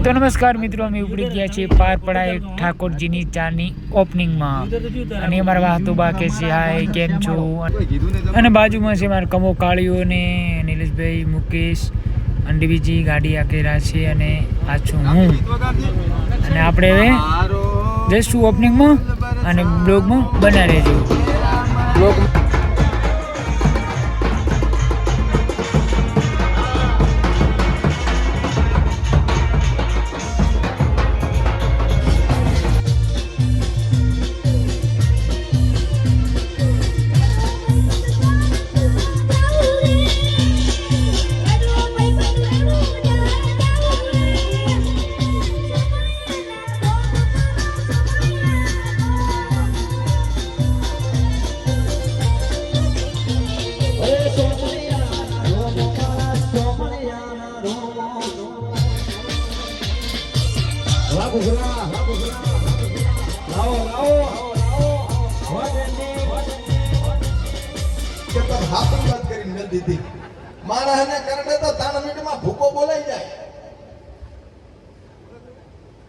તો નમસ્કાર મિત્રો, અમે ઉપડી ગયા છીએ પારપડા એક ઠાકોરજીની ચાની ઓપનિંગમાં અને અમારા વાહતુબા કે છે હાય કેમ છો, અને બાજુમાં છે મારા કમો કાળીઓ ને નિલેશભાઈ, મુકેશ અને બીજી ગાડી આકેરા છે અને આ છું હું. અને આપણે હવે જઈશું ઓપનિંગમાં અને બ્લોગમાં બના રહેજો. બ્લોગ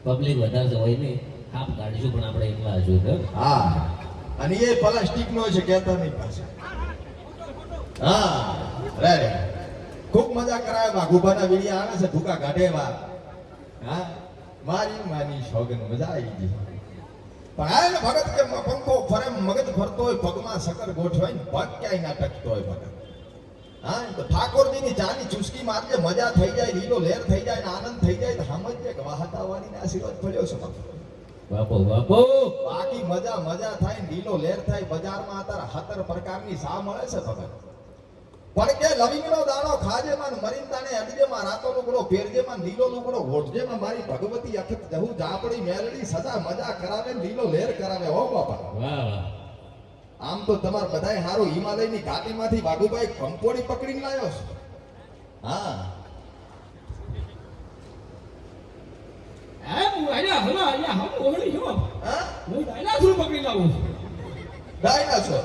પબ્લિક વધારે હોય ને કાપ કાઢશું પણ આપણે એકલા છું. હા, અને એ પ્લાસ્ટિક નો છે, કહેતા નહીં પાછા. હા રે ખૂબ મજા કરાય. વાઘુબાના વીડિયા આવે છે, ભૂકા કાઢેવા. હા, મારી માની શોગન મજા આવી ગઈ. પણ આ ને ભગત કે પંખો ફરે, મગજ ફરતો હોય, પગમાં સકર ગોઠવાય ને પગ ક્યાંય ના ટકતો હોય ભગત. હા, તો ઠાકોરજીની ચાની ચુસ્કી મારજે, મજા થઈ જાય, લીલો લહેર થઈ જાય ને આનંદ થઈ જાય. તો સમજજે કે વાહતાવાની ને આશીર્વાદ પડ્યો છે બાપો બાપો. બાકી મજા થાય, લીલો લહેર થાય. બજારમાં અત્યારે 17 પ્રકારની સા મળે છે ભગત. પણ કે લવિંગનો દાણો ખાજેમાં ને મરિંદાને અડજેમાં, રાતો લુગડો પહેરજેમાં, લીલો લુગડો ઓઢજેમાં. મારી ભગવતી અખત જહુ જાપડી મેલડી સદા મજા કરાવે, લીલો લહેર કરાવે. હો બાપા વાહ વાહ. આમ તો તમાર બધાય હારું હિમાલયની ઘાટીમાંથી વાઘુભાઈ કંકોડી પકડીને લાવ્યો છે. હા, ડાયનાસોર.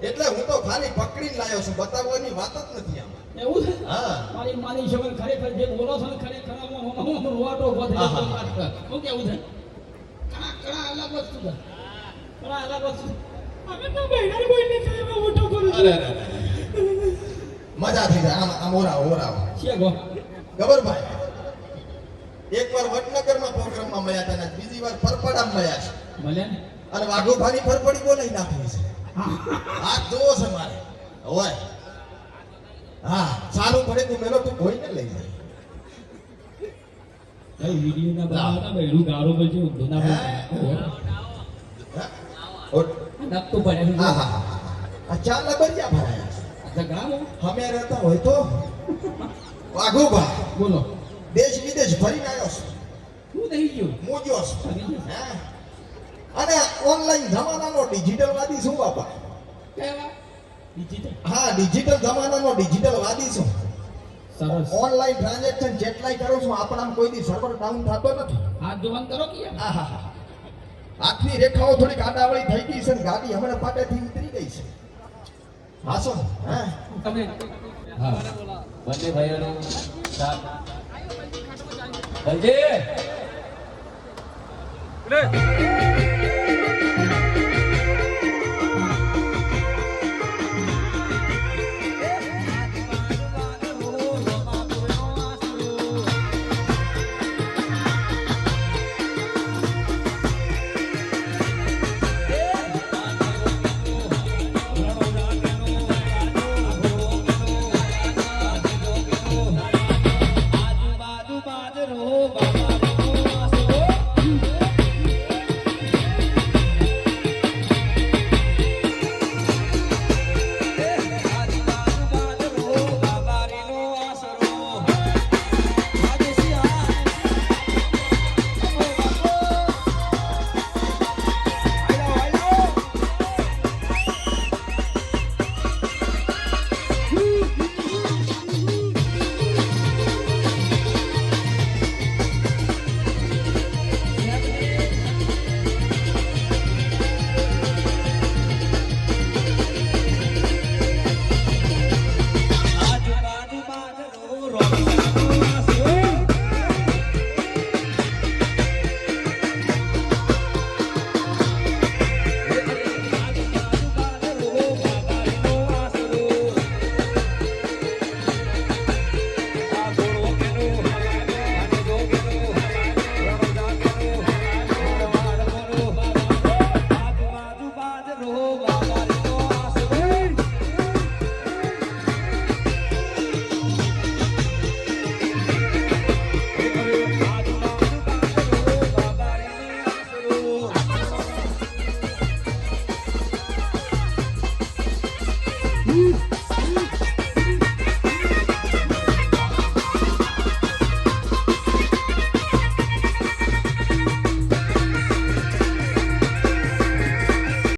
એટલે હું તો ખાલી પકડીને લાવ્યો છું, બતાવવાની વાત જ નથી આમ. એવું છે? હા, મારી માની શબન ખરેખર જે બોલો છો ને ખરેખર રોવાટો વધે. શું કેવું છે? કણા અલગ વસ્તુ છે. કણા અલગ વસ્તુ. અમે તો બહેરા કોઈને ખાવા મોટો કરું છું. મજા થઈ જાય. આમ ઓરા છે ગો ગબરભાઈ એકવાર વડનગરમાં પ્રોગ્રામમાં મળ્યા હતા ને બીજી વાર ફરફડામાં મળ્યા છે. ભલે અને વાઘોભાની ફરફડી બોલાઈ નાખી છે. આ જોવો છે મારે હોય. હા, સારું પડે તું મેલો તું કોઈને લઈ જાય. કઈ વિડિયો ના બનાવતા બહેરું ગારો બજે ઉધના બજે નકતો પડે. હા હા હા, આ ચાર લબરિયા ભરાયા છે. ગામો અમે રહેતા હોય તો વાઘોભા બોલો દેશ વિદેશ ફરીને આવ્યો છે. શું થઈ ગયું? મોજો છે. હા, અને ઓનલાઈન જમાનાનો ડિજિટલ વાદી શું બાપા? કેવા ડિજિટલ? હા, ડિજિટલ જમાનાનો ડિજિટલ વાદી છું. સરસ. ઓનલાઈન ટ્રાન્ઝેક્શન જેટલાય કરું છું, આપણામાં કોઈ દી સર્વર ડાઉન થતો નથી. હાથ જોવાન કરો કે હા હા હા, હાથની રેખાઓ થોડીક આડાવળી થઈ ગઈ છે ને ગાડી હમણાં પાટેથી ઉતરી ગઈ છે. હાસો હા તમે હા, બંને ભાઈઓનો સાથ બલજી. છે